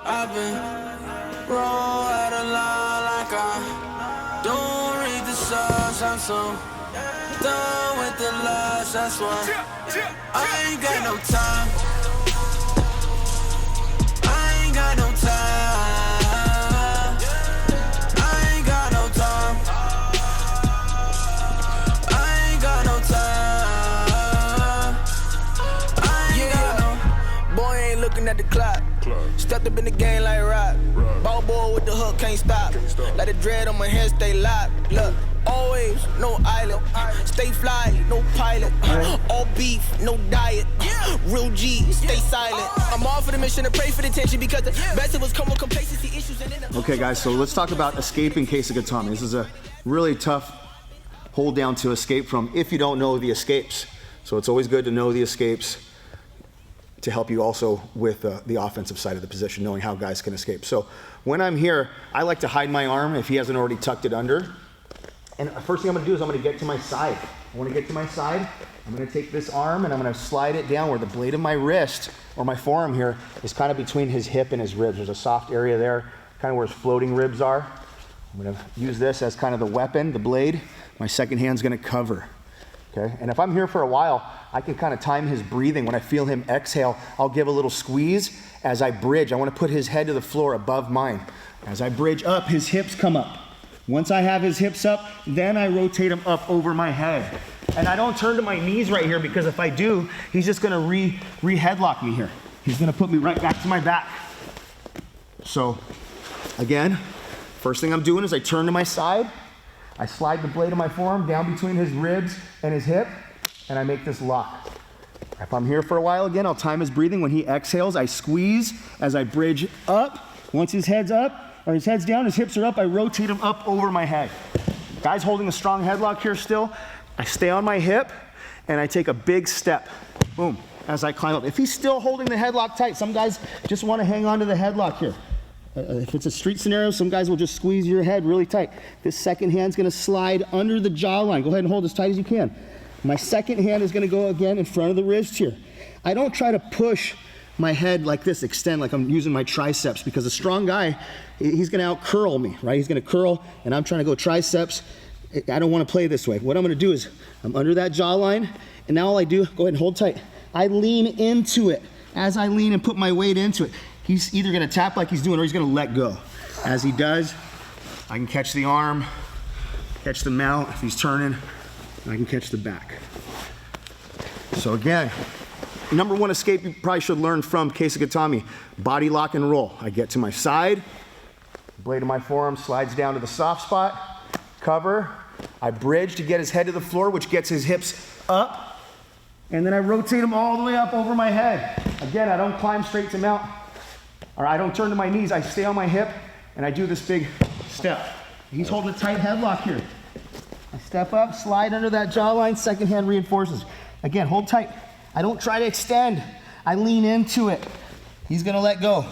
I've been roll out of line like I don't read the signs. I'm so done with the lies, that's why I ain't got no time. I ain't got no time. I ain't got no time. I ain't got no time. I ain't got no. Boy ain't looking at the clock. Stepped up in the game like rock. Ball boy with the hook, can't stop. Let the dread on my head stay locked. Look, always no island. Stay fly, no pilot. All beef, no diet. Real G, stay silent. I'm all for the mission to pray for the tension because the best of us come with complacency issues. Okay, guys, so let's talk about escaping Kesagatame. This is a really tough hold down to escape from if you don't know the escapes. So it's always good to know the escapes to help you also with the offensive side of the position, knowing how guys can escape. So when I'm here, I like to hide my arm if he hasn't already tucked it under. And the first thing I'm gonna do is I'm gonna get to my side. I wanna get to my side. I'm gonna take this arm and I'm gonna slide it down where the blade of my wrist or my forearm here is kind of between his hip and his ribs. There's a soft area there, kind of where his floating ribs are. I'm gonna use this as kind of the weapon, the blade. My second hand's gonna cover. Okay? And if I'm here for a while, I can kind of time his breathing. When I feel him exhale, I'll give a little squeeze as I bridge. I want to put his head to the floor above mine. As I bridge up, his hips come up. Once I have his hips up, then I rotate him up over my head. And I don't turn to my knees right here because if I do, he's just going to re-headlock me here. He's going to put me right back to my back. So again, first thing I'm doing is I turn to my side. I slide the blade of my forearm down between his ribs and his hip, and I make this lock. If I'm here for a while again, I'll time his breathing. When he exhales, I squeeze as I bridge up. Once his head's up, or his head's down, his hips are up, I rotate him up over my head. Guy's holding a strong headlock here still. I stay on my hip, and I take a big step. Boom, as I climb up. If he's still holding the headlock tight, some guys just want to hang on to the headlock here. If it's a street scenario, some guys will just squeeze your head really tight. This second hand's gonna slide under the jawline. Go ahead and hold as tight as you can. My second hand is gonna go again in front of the wrist here. I don't try to push my head like this, extend like I'm using my triceps, because a strong guy, he's gonna out curl me, right? He's gonna curl and I'm trying to go triceps. I don't wanna play this way. What I'm gonna do is, I'm under that jawline, and now all I do, go ahead and hold tight. I lean into it. As I lean and put my weight into it, he's either gonna tap like he's doing or he's gonna let go. As he does, I can catch the arm, catch the mount if he's turning, and I can catch the back. So again, number one escape you probably should learn from Kesagatame, body lock and roll. I get to my side, blade of my forearm slides down to the soft spot, cover, I bridge to get his head to the floor, which gets his hips up, and then I rotate him all the way up over my head. Again, I don't climb straight to mount, or I don't turn to my knees. I stay on my hip, and I do this big step. He's holding a tight headlock here. I step up, slide under that jawline, second hand reinforces. Again, hold tight. I don't try to extend. I lean into it. He's gonna let go.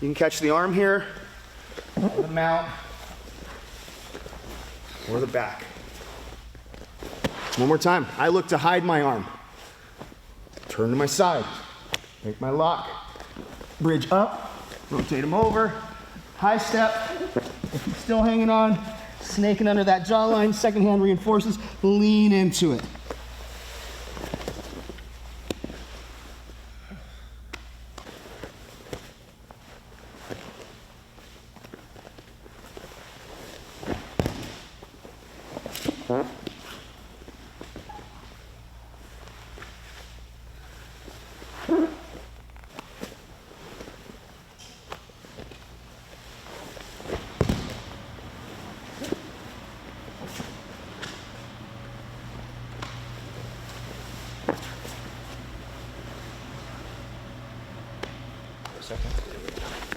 You can catch the arm here, or the mount, or the back. One more time. I look to hide my arm. Turn to my side, make my lock, bridge up, rotate him over, high step. If he's still hanging on, snaking under that jawline, second hand reinforces, lean into it.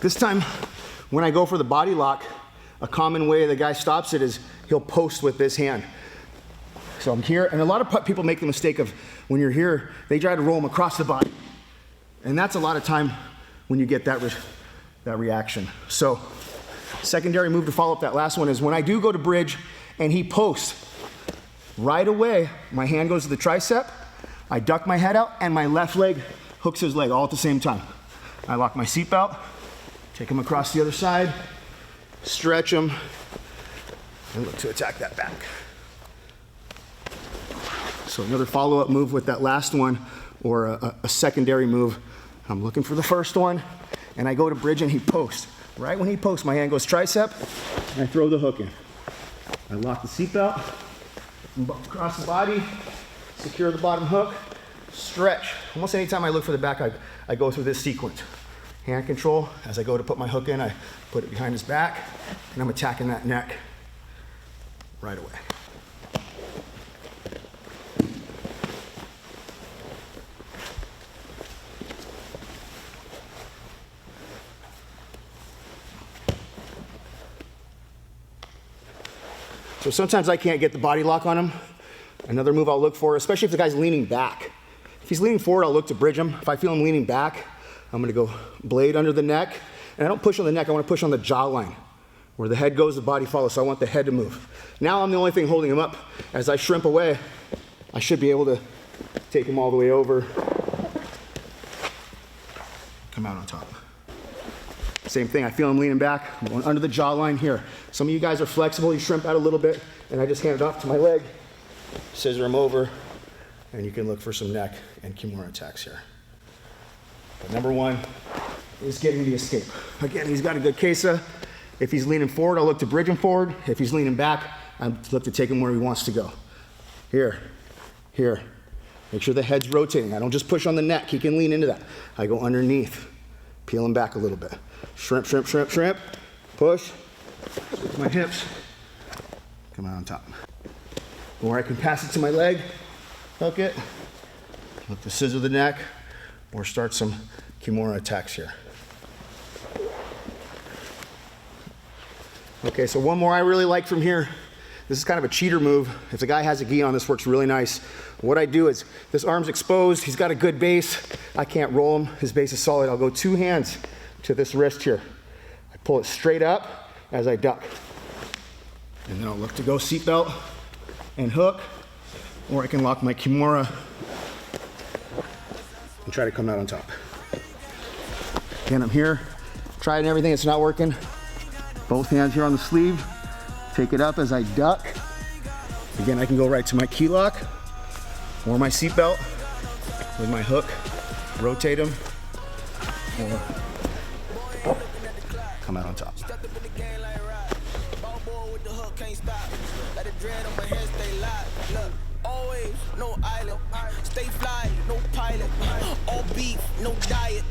This time, when I go for the body lock, a common way the guy stops it is he'll post with this hand. So I'm here, and a lot of people make the mistake of, when you're here, they try to roll him across the body. And that's a lot of time when you get that reaction. So, secondary move to follow up that last one is when I do go to bridge and he posts, right away, my hand goes to the tricep, I duck my head out, and my left leg hooks his leg all at the same time. I lock my seatbelt, Take them across the other side, stretch them, and look to attack that back. So another follow-up move with that last one, or a secondary move. I'm looking for the first one, and I go to bridge and he posts. Right when he posts, my hand goes tricep, and I throw the hook in. I lock the seatbelt, across the body, secure the bottom hook, stretch. Almost anytime I look for the back, I go through this sequence. Hand control, as I go to put my hook in, I put it behind his back, and I'm attacking that neck right away. So sometimes I can't get the body lock on him. Another move I'll look for, especially if the guy's leaning back. If he's leaning forward, I'll look to bridge him. If I feel him leaning back, I'm gonna go blade under the neck. And I don't push on the neck, I wanna push on the jawline. Where the head goes, the body follows, so I want the head to move. Now I'm the only thing holding him up. As I shrimp away, I should be able to take him all the way over. Come out on top. Same thing, I feel him leaning back, I'm going under the jawline here. Some of you guys are flexible, you shrimp out a little bit, and I just hand it off to my leg, scissor him over, and you can look for some neck and Kimura attacks here. But number one is getting the escape. Again, he's got a good kesa. If he's leaning forward, I'll look to bridge him forward. If he's leaning back, I look to take him where he wants to go. Here, here. Make sure the head's rotating. I don't just push on the neck, he can lean into that. I go underneath, peel him back a little bit. Shrimp, shrimp, shrimp, shrimp, push, with my hips, come out on top. Or I can pass it to my leg, hook it, look to scissor the neck, or start some Kimura attacks here. Okay, so one more I really like from here. This is kind of a cheater move. If the guy has a gi on, this works really nice. What I do is, this arm's exposed, he's got a good base, I can't roll him, his base is solid. I'll go two hands to this wrist here. I pull it straight up as I duck. And then I'll look to go seatbelt and hook, or I can lock my Kimura and try to come out on top. Again, I'm here, tried everything, it's not working. Both hands here on the sleeve, take it up as I duck. Again, I can go right to my key lock or my seatbelt with my hook, rotate them, or come out on top. Always no island, stay fly, no pilot, all beef, no diet,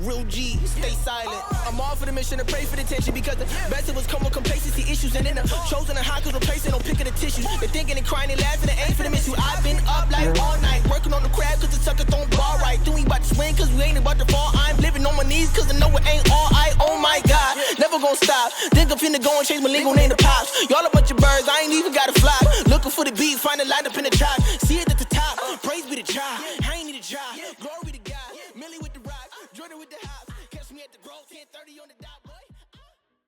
real G, stay silent. I'm all for the mission to pray for the tension because the best of us come with complacency issues and then the chosen and high cause replacing on picking the tissues. They're thinking and crying and laughing and ain't for the miss you. I've been up like all night, working on the crab cause the sucker don't ball right. Doing about to swing cause we ain't about to fall. I'm living on my knees cause I know it ain't all I. Oh my God, never gonna stop. Think I'm finna go and change my legal name to Pops. Y'all a bunch of birds, I ain't even gotta fly. Looking for the beat, find a line up in the track.